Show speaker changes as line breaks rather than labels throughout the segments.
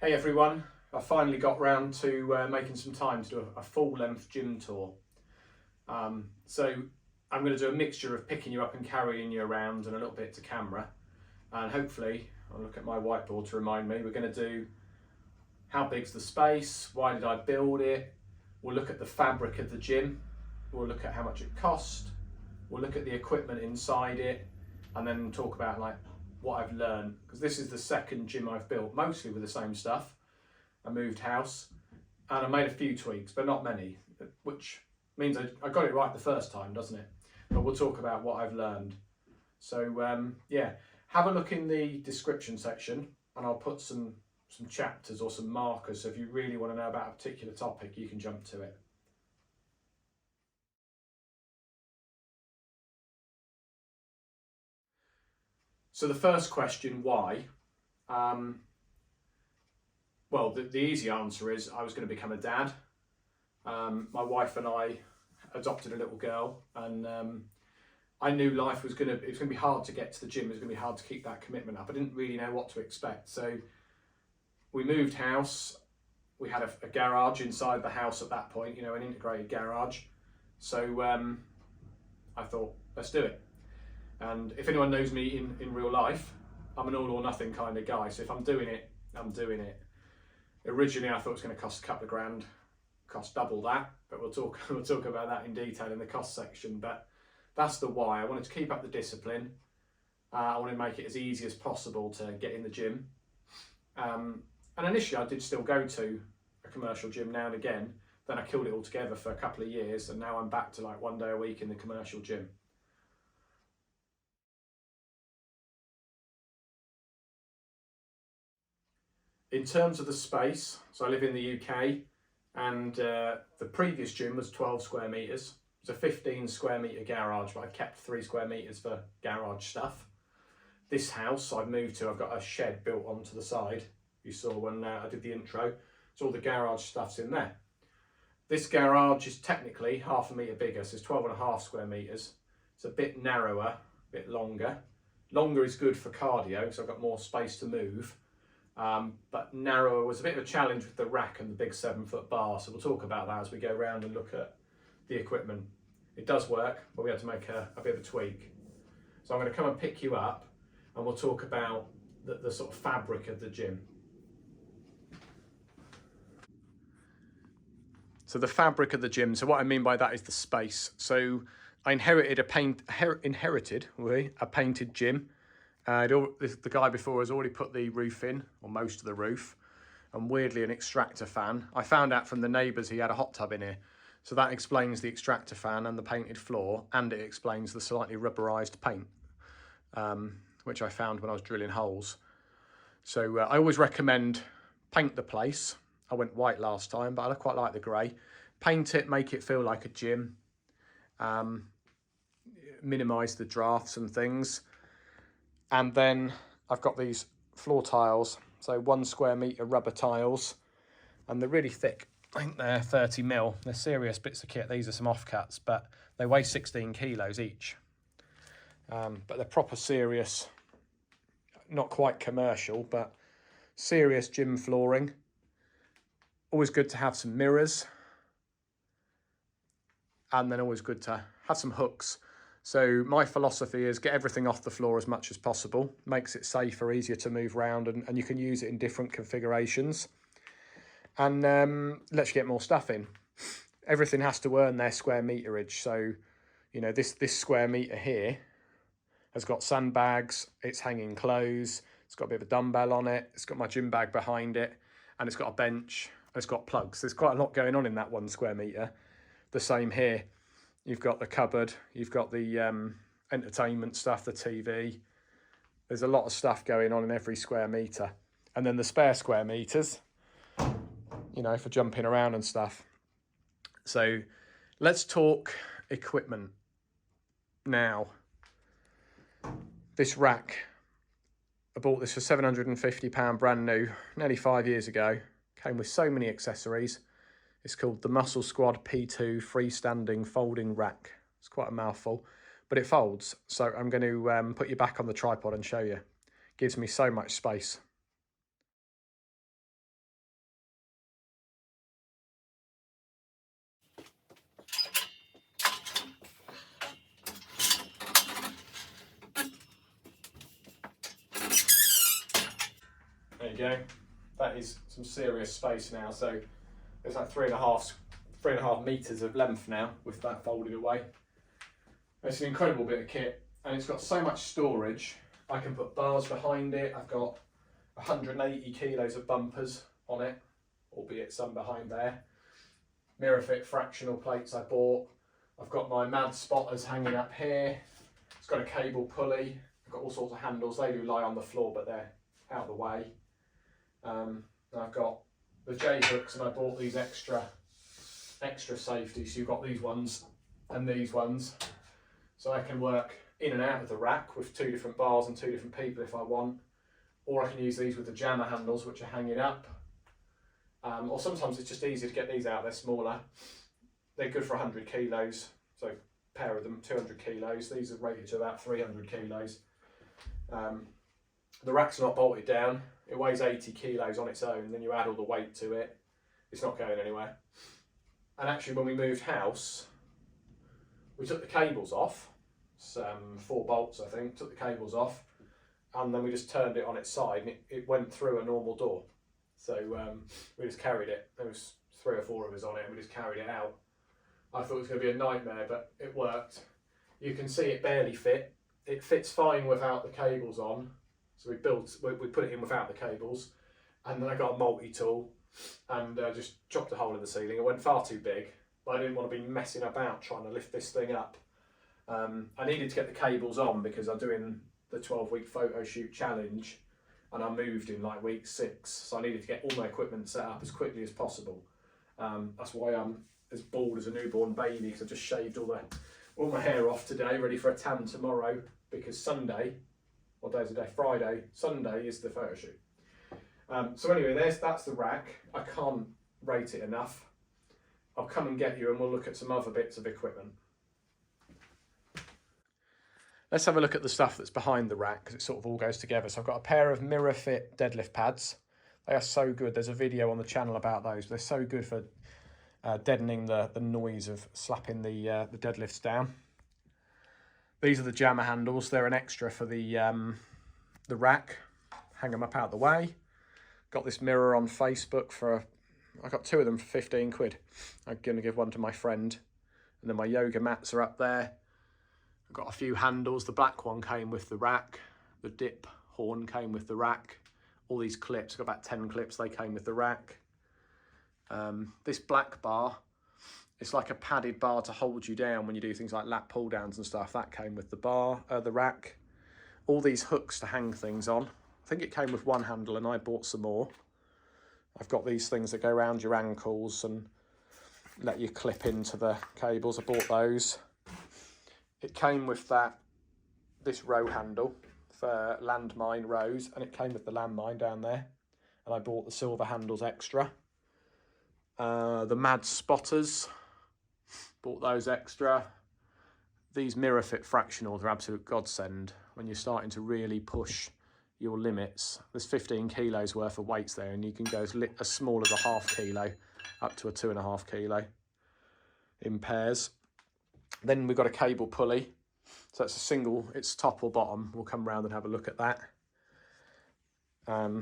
Hey everyone, I finally got round to making some time to do a full-length gym tour. So I'm going to do a mixture of picking you up and carrying you around and a little bit to camera. And hopefully, I'll look at my whiteboard to remind me, we're going to do how big's the space, why did I build it, we'll look at the fabric of the gym, we'll look at how much it cost, we'll look at the equipment inside it, and then talk about like what I've learned, because this is the second gym I've built, mostly with the same stuff. I moved house and I made a few tweaks, but not many, which means I got it right the first time, doesn't it? But we'll talk about what I've learned. So yeah, have a look in the description section and I'll put some chapters or some markers, so if you really want to know about a particular topic, you can jump to it. So the first question, why? Well, the easy answer is I was going to become a dad. My wife and I adopted a little girl, and I knew life was going to be hard to get to the gym. It was going to be hard to keep that commitment up. I didn't really know what to expect. So we moved house. We had a garage inside the house at that point, you know, an integrated garage. So I thought, let's do it. And if anyone knows me in real life, I'm an all or nothing kind of guy. So if I'm doing it, I'm doing it. Originally, I thought it was going to cost a couple of grand, cost double that, but we'll talk about that in detail in the cost section. But that's the why. I wanted to keep up the discipline. I wanted to make it as easy as possible to get in the gym. And initially, I did still go to a commercial gym now and again. Then I killed it all together for a couple of years, and now I'm back to like 1 day a week in the commercial gym. In terms of the space, so I live in the UK, and the previous gym was 12 square metres. It's a 15 square metre garage, but I kept 3 square metres for garage stuff. This house I've moved to, I've got a shed built onto the side. You saw when I did the intro. So all the garage stuff's in there. This garage is technically half a metre bigger, so it's 12.5 square metres. It's a bit narrower, a bit longer. Longer is good for cardio, so I've got more space to move. But narrower was a bit of a challenge with the rack and the big 7-foot bar, so we'll talk about that as we go around and look at the equipment. It does work, but we had to make a bit of a tweak. So I'm going to come and pick you up and we'll talk about the sort of fabric of the gym. So the fabric of the gym, so what I mean by that is the space. So I inherited a painted gym. The guy before has already put the roof in, or most of the roof, and weirdly an extractor fan. I found out from the neighbours he had a hot tub in here. So that explains the extractor fan and the painted floor, and it explains the slightly rubberised paint, which I found when I was drilling holes. So I always recommend paint the place. I went white last time, but I quite like the grey. Paint it, make it feel like a gym. Minimise the drafts and things. And then I've got these floor tiles, so 1 square metre rubber tiles, and they're really thick. I think they're 30 mil. They're serious bits of kit. These are some offcuts, but they weigh 16 kilos each. But they're proper serious, not quite commercial, but serious gym flooring. Always good to have some mirrors, and then always good to have some hooks. So my philosophy is get everything off the floor as much as possible. Makes it safer, easier to move around, and you can use it in different configurations. And lets you get more stuff in. Everything has to earn their square meterage. So, you know, this square metre here has got sandbags, it's hanging clothes, it's got a bit of a dumbbell on it, it's got my gym bag behind it, and it's got a bench, and it's got plugs. There's quite a lot going on in that 1 square metre. The same here. You've got the cupboard, you've got the entertainment stuff, the TV. There's a lot of stuff going on in every square metre. And then the spare square metres, you know, for jumping around and stuff. So let's talk equipment now. This rack, I bought this for £750 brand new, nearly 5 years ago. Came with so many accessories. It's called the Muscle Squad P2 freestanding folding rack. It's quite a mouthful, but it folds. So I'm going to put you back on the tripod and show you. Gives me so much space. go. That is some serious space now. So there's like 3.5 meters of length now with that folded away. It's an incredible bit of kit, and it's got so much storage. I can put bars behind it. I've got 180 kilos of bumpers on it, albeit some behind there. Mirror fit fractional plates I bought. I've got my MAD spotters hanging up here. It's got a cable pulley. I've got all sorts of handles. They do lie on the floor, but they're out of the way. And I've got the J hooks, and I bought these extra safeties. So you've got these ones and these ones, so I can work in and out of the rack with 2 different bars and 2 different people if I want, or I can use these with the jammer handles which are hanging up, or sometimes it's just easier to get these out. They're smaller, they're good for 100 kilos, so a pair of them 200 kilos. These are rated to about 300 kilos. The rack's not bolted down. It weighs 80 kilos on its own, then you add all the weight to it, it's not going anywhere. And actually, when we moved house, we took the cables off, some 4 bolts I think, took the cables off, and then we just turned it on its side, and it went through a normal door. So we just carried it. There was 3 or 4 of us on it, and we just carried it out. I thought it was going to be a nightmare, but it worked. You can see it barely fit. It fits fine without the cables on. So we put it in without the cables, and then I got a multi-tool and just chopped a hole in the ceiling. It went far too big, but I didn't want to be messing about trying to lift this thing up. I needed to get the cables on because I'm doing the 12-week photo shoot challenge, and I moved in like week 6, so I needed to get all my equipment set up as quickly as possible. That's why I'm as bald as a newborn baby, because I just shaved all my hair off today, ready for a tan tomorrow, because Sunday, what day is the day? Friday, Sunday is the photo shoot. So anyway, that's the rack. I can't rate it enough. I'll come and get you and we'll look at some other bits of equipment. Let's have a look at the stuff that's behind the rack, because it sort of all goes together. So I've got a pair of mirror fit deadlift pads. They are so good. There's a video on the channel about those. They're so good for deadening the noise of slapping the deadlifts down. These are the jammer handles. They're an extra for the rack. Hang them up out the way. Got this mirror on Facebook I got 2 of them for 15 quid. I'm going to give one to my friend. And then my yoga mats are up there. I've got a few handles. The black one came with the rack. The dip horn came with the rack. All these clips, I've got about 10 clips, they came with the rack. This black bar, it's like a padded bar to hold you down when you do things like lat pull downs and stuff. That came with the rack. All these hooks to hang things on. I think it came with 1 handle and I bought some more. I've got these things that go around your ankles and let you clip into the cables. I bought those. It came with this row handle for landmine rows, and it came with the landmine down there. And I bought the silver handles extra. The MAD spotters, bought those extra. These mirror fit fractionals are absolute godsend when you're starting to really push your limits. There's 15 kilos worth of weights there, and you can go as small as a ½ kilo up to a 2.5 kilo in pairs. Then we've got a cable pulley. So it's a single, it's top or bottom. We'll come around and have a look at that. I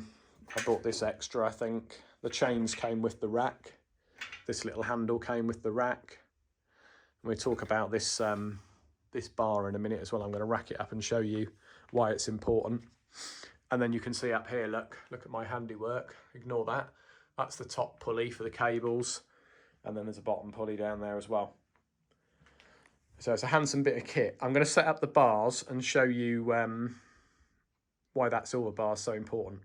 bought this extra, I think. The chains came with the rack. This little handle came with the rack. And we'll talk about this, this bar in a minute as well. I'm going to rack it up and show you why it's important. And then you can see up here, look at my handiwork. Ignore that. That's the top pulley for the cables. And then there's a bottom pulley down there as well. So it's a handsome bit of kit. I'm going to set up the bars and show you why that silver bar is so important.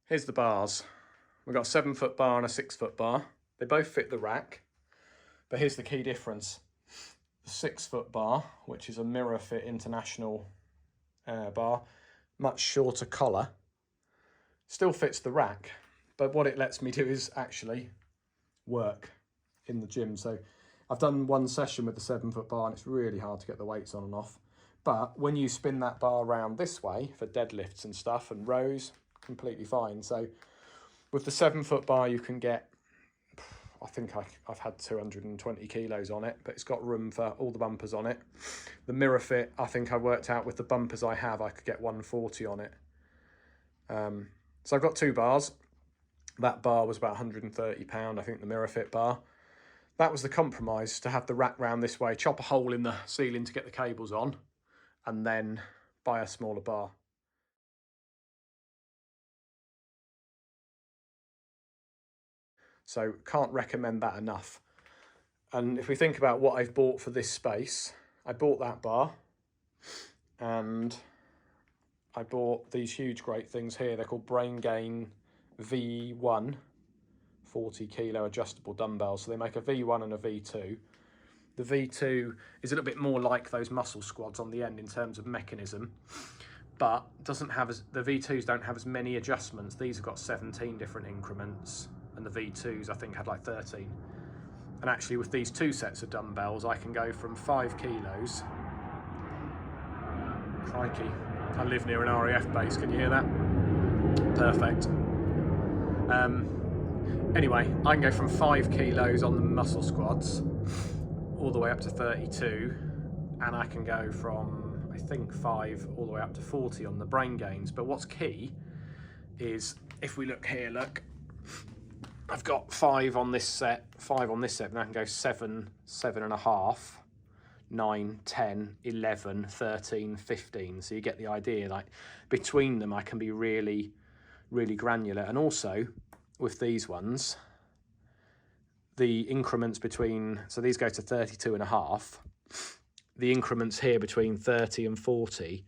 Here's the bars. We've got a 7-foot bar and a 6-foot bar. They both fit the rack, but here's the key difference. The 6-foot bar, which is a mirror fit international bar, much shorter collar, still fits the rack, but what it lets me do is actually work in the gym. So I've done one session with the 7-foot bar and it's really hard to get the weights on and off. But when you spin that bar around this way for deadlifts and stuff and rows, completely fine. So with the 7-foot bar, you can get, I think I've had 220 kilos on it, but it's got room for all the bumpers on it. The mirror fit, I think I worked out with the bumpers I have, I could get 140 on it. So I've got 2 bars. That bar was about £130, I think, the mirror fit bar. That was the compromise, to have the rack round this way, chop a hole in the ceiling to get the cables on, and then buy a smaller bar. So can't recommend that enough. And if we think about what I've bought for this space, I bought that bar, and I bought these huge great things here. They're called Brain Gain V1 40 kilo adjustable dumbbells. So they make a V1 and a V2. The V2 is a little bit more like those muscle squads on the end in terms of mechanism, but doesn't have as, the V2s don't have as many adjustments. These have got 17 different increments, and the V2s I think had like 13. And actually with these 2 sets of dumbbells, I can go from 5 kilos. Crikey, I live near an RAF base, can you hear that? Perfect. Anyway, I can go from 5 kilos on the muscle squads all the way up to 32, and I can go from, I think, 5 all the way up to 40 on the brain gains. But what's key is, if we look here, look, I've got 5 on this set, 5 on this set, and I can go 7, 7.5, 9, 10, 11, 13, 15. So you get the idea, like between them I can be really, really granular. And also with these ones, the increments between, so these go to 32.5, the increments here between 30 and 40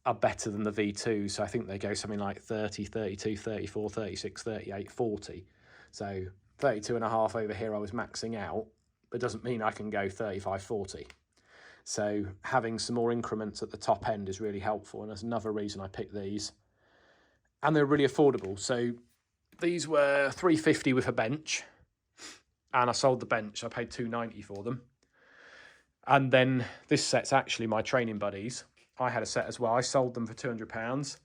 are better than the V2. So I think they go something like 30, 32, 34, 36, 38, 40. So 32.5 over here I was maxing out, but doesn't mean I can go 35, 40. So having some more increments at the top end is really helpful, and that's another reason I picked these. And they're really affordable. So these were $350 with a bench, and I sold the bench. I paid $290 for them. And then this set's actually my training buddies. I had a set as well. I sold them for £200,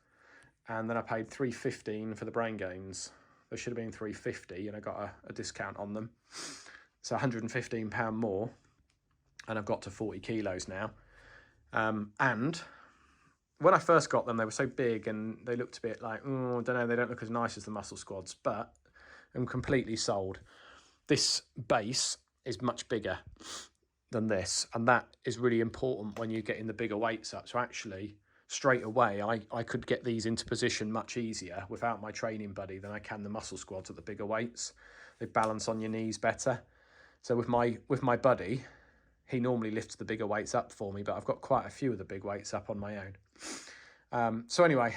and then I paid $315 for the brain gains. They should have been $350, and I got a discount on them. So £115 more, and I've got to 40 kilos now. And when I first got them, they were so big and they looked a bit like, oh, I don't know, they don't look as nice as the muscle squads, but I'm completely sold. This base is much bigger than this, and that is really important when you're getting the bigger weights up. So actually, straight away, I could get these into position much easier without my training buddy than I can the muscle squads at the bigger weights. They balance on your knees better. So with my buddy, he normally lifts the bigger weights up for me, but I've got quite a few of the big weights up on my own. So anyway,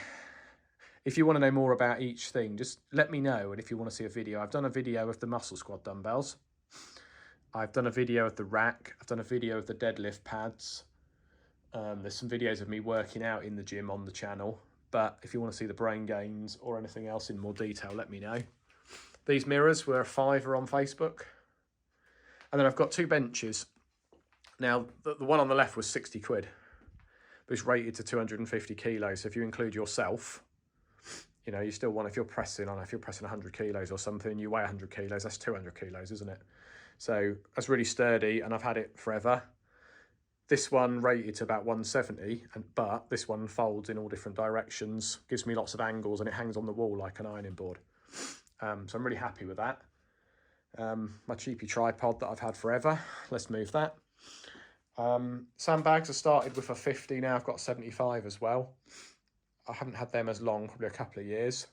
if you want to know more about each thing, just let me know. And if you want to see a video, I've done a video of the muscle squad dumbbells. I've done a video of the rack. I've done a video of the deadlift pads. There's some videos of me working out in the gym on the channel. But if you want to see the brain gains or anything else in more detail, let me know. These mirrors were £5 on Facebook. And then I've got 2 benches. Now, the one on the left was 60 quid, but it's rated to 250 kilos. So if you include yourself, you know, you still want, if you're pressing 100 kilos or something, you weigh 100 kilos, that's 200 kilos, isn't it? So that's really sturdy, and I've had it forever. This one rated to about 170, but this one folds in all different directions, gives me lots of angles, and it hangs on the wall like an ironing board. So I'm really happy with that. My cheapy tripod that I've had forever, let's move that. Sandbags, I started with a 50, now I've got 75 as well. I haven't had them as long, probably a couple of years.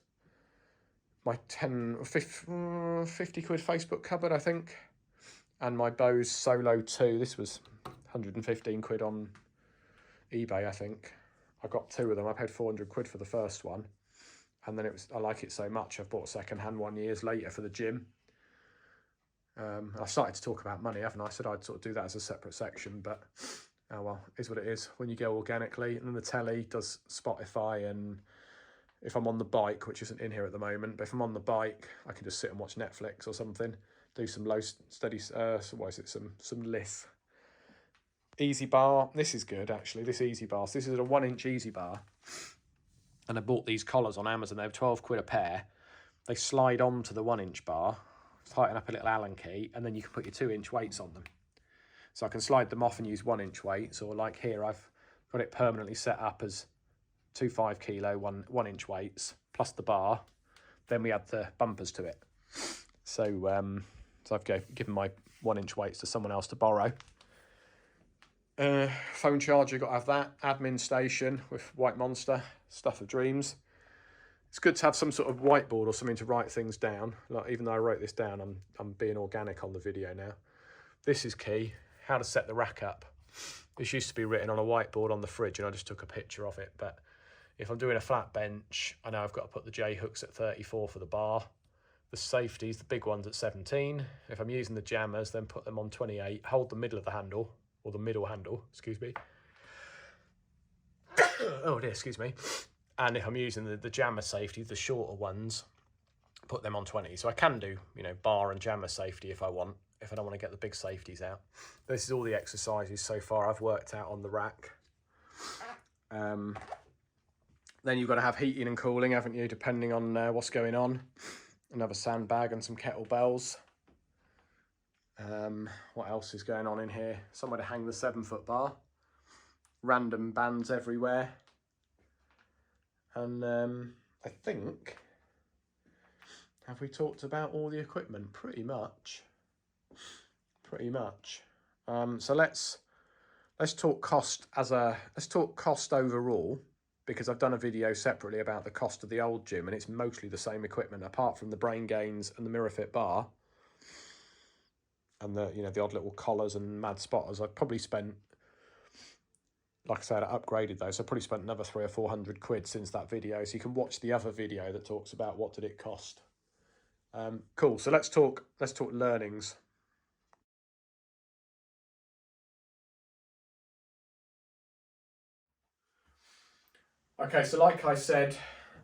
My 50 quid Facebook cupboard, I think. And my Bose Solo 2, this was 115 quid on eBay, I think. I got 2 of them, I paid 400 quid for the first one. And then I like it so much, I've bought a second hand one years later for the gym. I started to talk about money, haven't I? I said I'd sort of do that as a separate section, but oh well, is what it is when you go organically. And then the telly does Spotify, and if I'm on the bike, which isn't in here at the moment, but if I'm on the bike, I can just sit and watch Netflix or something, do some low steady, some lith. Easy bar, this is good actually, this Easy bar. So this is a 1-inch Easy bar, and I bought these collars on Amazon. They were 12 quid a pair. They slide onto the 1-inch bar. tighten up a little Allen key, and then you can put your 2-inch weights on them. So I can slide them off and use 1-inch weights, or like here, I've got it permanently set up as 2 5 kilo 1-inch weights plus the bar. Then we add the bumpers to it. So I've given my 1-inch weights to someone else to borrow. Phone charger, got to have that. Admin station with White Monster, stuff of dreams. It's good to have some sort of whiteboard or something to write things down. Like, even though I wrote this down, I'm being organic on the video now. This is key, how to set the rack up. This used to be written on a whiteboard on the fridge and I just took a picture of it. But if I'm doing a flat bench, I know I've got to put the J hooks at 34 for the bar. The safeties, the big ones, at 17. If I'm using the jammers, then put them on 28. Hold the middle of the handle, or the middle handle, excuse me. Oh dear, excuse me. And if I'm using the jammer safety, the shorter ones, put them on 20. So I can do, you know, bar and jammer safety if I want, if I don't want to get the big safeties out. This is all the exercises so far I've worked out on the rack. Then you've got to have heating and cooling, haven't you, depending on what's going on. Another sandbag and some kettlebells. What else is going on in here? Somewhere to hang the 7-foot bar. Random bands everywhere. And I think, have we talked about all the equipment? Pretty much. So let's talk cost let's talk cost overall, because I've done a video separately about the cost of the old gym, and it's mostly the same equipment apart from the Brain Gains and the Mirror Fit bar and the, you know, the odd little collars and mad spotters. I've probably spent, like I said, I upgraded those, so I probably spent another 300 or 400 quid since that video. So you can watch the other video that talks about what did it cost. Cool. So let's talk learnings. Okay, so like I said,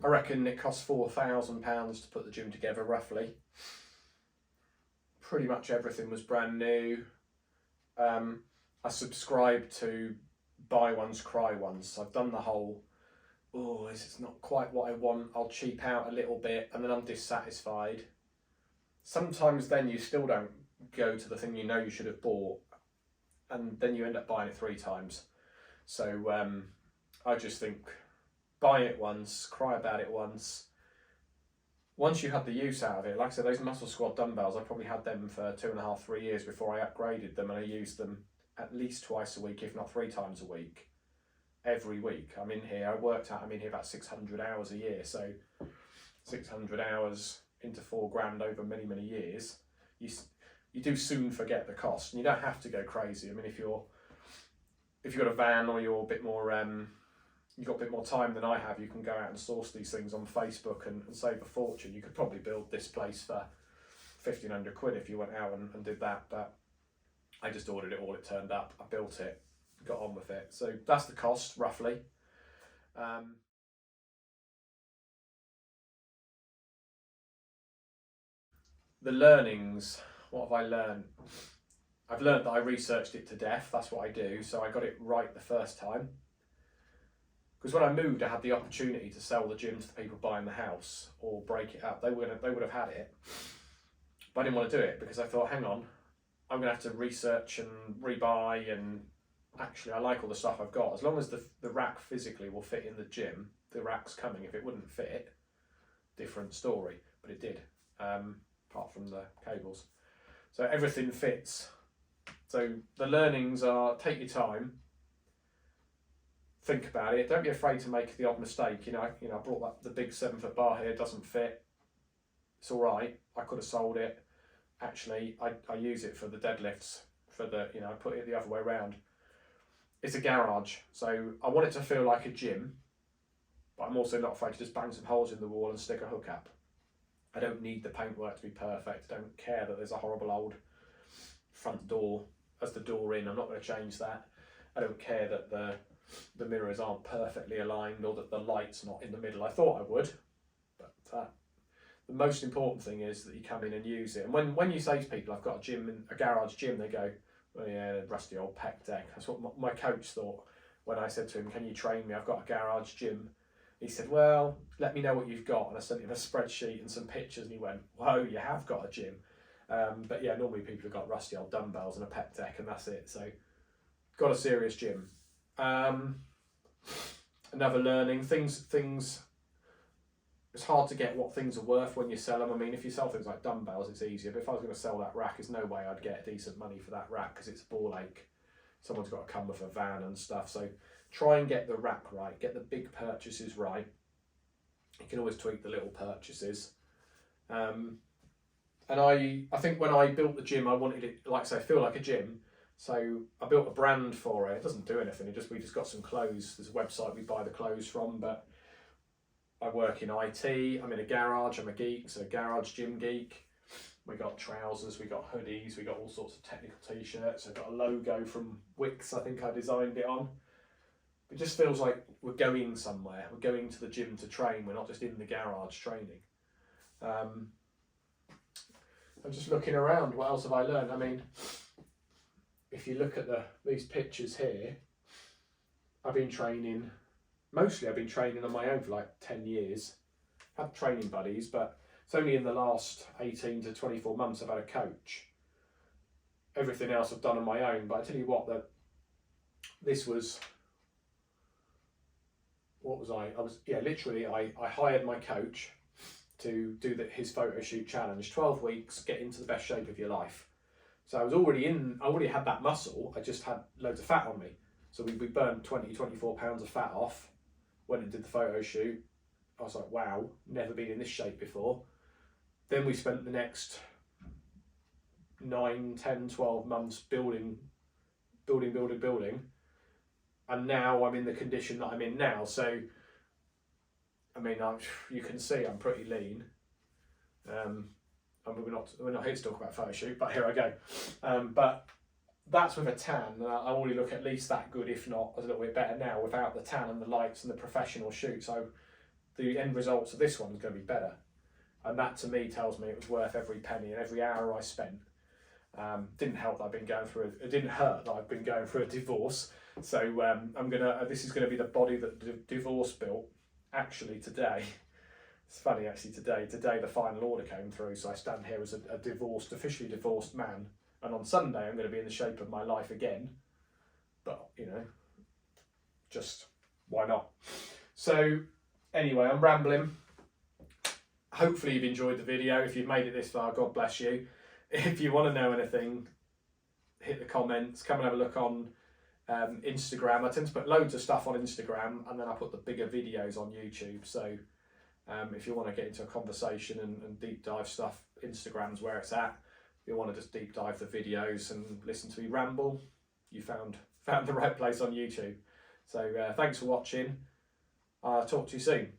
I reckon it costs £4,000 to put the gym together, roughly. Pretty much everything was brand new. I subscribed to buy ones, cry ones. So I've done the whole, oh, this is not quite what I want, I'll cheap out a little bit, and then I'm dissatisfied. Sometimes then you still don't go to the thing you know you should have bought, and then you end up buying it 3 times. So I just think, buy it once, cry about it once. Once you had the use out of it, like I said, those Muscle Squad dumbbells, I probably had them for 2.5, 3 years before I upgraded them, and I used them at least twice a week, if not 3 times a week. Every week I'm in here, I worked out I'm in here about 600 hours a year, so 600 hours into 4 grand over many, many years. You do soon forget the cost, and you don't have to go crazy. I mean, if you've got a van, or you're a bit more you've got a bit more time than I have, you can go out and source these things on Facebook and save a fortune. You could probably build this place for 1,500 quid if you went out and did that, but I just ordered it all, it turned up, I built it, got on with it. So that's the cost, roughly. The learnings, what have I learned? I've learned that I researched it to death, that's what I do, so I got it right the first time. Because when I moved, I had the opportunity to sell the gym to the people buying the house or break it up. They would have had it. But I didn't want to do it because I thought, hang on, I'm going to have to research and rebuy, and actually I like all the stuff I've got. As long as the rack physically will fit in the gym, the rack's coming. If it wouldn't fit, different story. But it did, apart from the cables. So everything fits. So the learnings are, take your time. Think about it. Don't be afraid to make the odd mistake. You know, I brought the big 7-foot bar here. Doesn't fit. It's all right. I could have sold it. Actually, I use it for the deadlifts. For the, I put it the other way around. It's a garage, so I want it to feel like a gym, but I'm also not afraid to just bang some holes in the wall and stick a hook up. I don't need the paintwork to be perfect. I don't care that there's a horrible old front door as the door in. I'm not going to change that. I don't care that the mirrors aren't perfectly aligned or that the light's not in the middle. I thought I would, but the most important thing is that you come in and use it. And when you say to people, I've got a gym, a garage gym, they go, oh yeah, rusty old pec deck. That's what my coach thought when I said to him, can you train me? I've got a garage gym. He said, well, let me know what you've got. And I sent him a spreadsheet and some pictures, and he went, whoa, you have got a gym. But yeah, normally people have got rusty old dumbbells and a pec deck and that's it. So got a serious gym. Another learning, things, it's hard to get what things are worth when you sell them. I mean, if you sell things like dumbbells, it's easier. But if I was going to sell that rack, there's no way I'd get decent money for that rack because it's a ball ache. Someone's got to come with a van and stuff. So try and get the rack right, get the big purchases right. You can always tweak the little purchases. And I think when I built the gym, I wanted it, like I say, feel like a gym. So I built a brand for it. It doesn't do anything. We just got some clothes. There's a website we buy the clothes from, but I work in IT. I'm in a garage. I'm a geek, so garage gym geek. We got trousers, we got hoodies, we got all sorts of technical t-shirts. I've got a logo from Wix. I think I designed it on. It just feels like we're going somewhere. We're going to the gym to train. We're not just in the garage training. I'm just looking around. What else have I learned? I mean, if you look at these pictures here, I've been training on my own for like 10 years. Had training buddies, but it's only in the last 18 to 24 months I've had a coach. Everything else I've done on my own, but I tell you what, I hired my coach to do his photo shoot challenge, 12 weeks, get into the best shape of your life. So I already had that muscle, I just had loads of fat on me. So we burned 24 pounds of fat off, went and did the photo shoot. I was like, wow, never been in this shape before. Then we spent the next 9, 10, 12 months building. And now I'm in the condition that I'm in now. So, I mean, you can see I'm pretty lean. And we're not here to talk about photo shoot, but here I go. But that's with a tan. I already look at least that good, if not a little bit better now, without the tan and the lights and the professional shoot. So the end results of this one is going to be better. And that to me tells me it was worth every penny and every hour I spent. Didn't help that it didn't hurt that I've been going through a divorce. So this is gonna be the body that the divorce built. Actually today, it's funny actually today the final order came through. So I stand here as a officially divorced man. And on Sunday I'm gonna be in the shape of my life again. But you know, just why not? So anyway, I'm rambling. Hopefully you've enjoyed the video. If you've made it this far, God bless you. If you want to know anything, hit the comments. Come and have a look on Instagram. I tend to put loads of stuff on Instagram and then I put the bigger videos on YouTube. So if you want to get into a conversation and deep dive stuff, Instagram's where it's at. If you want to just deep dive the videos and listen to me ramble, you found the right place on YouTube. So thanks for watching. I'll talk to you soon.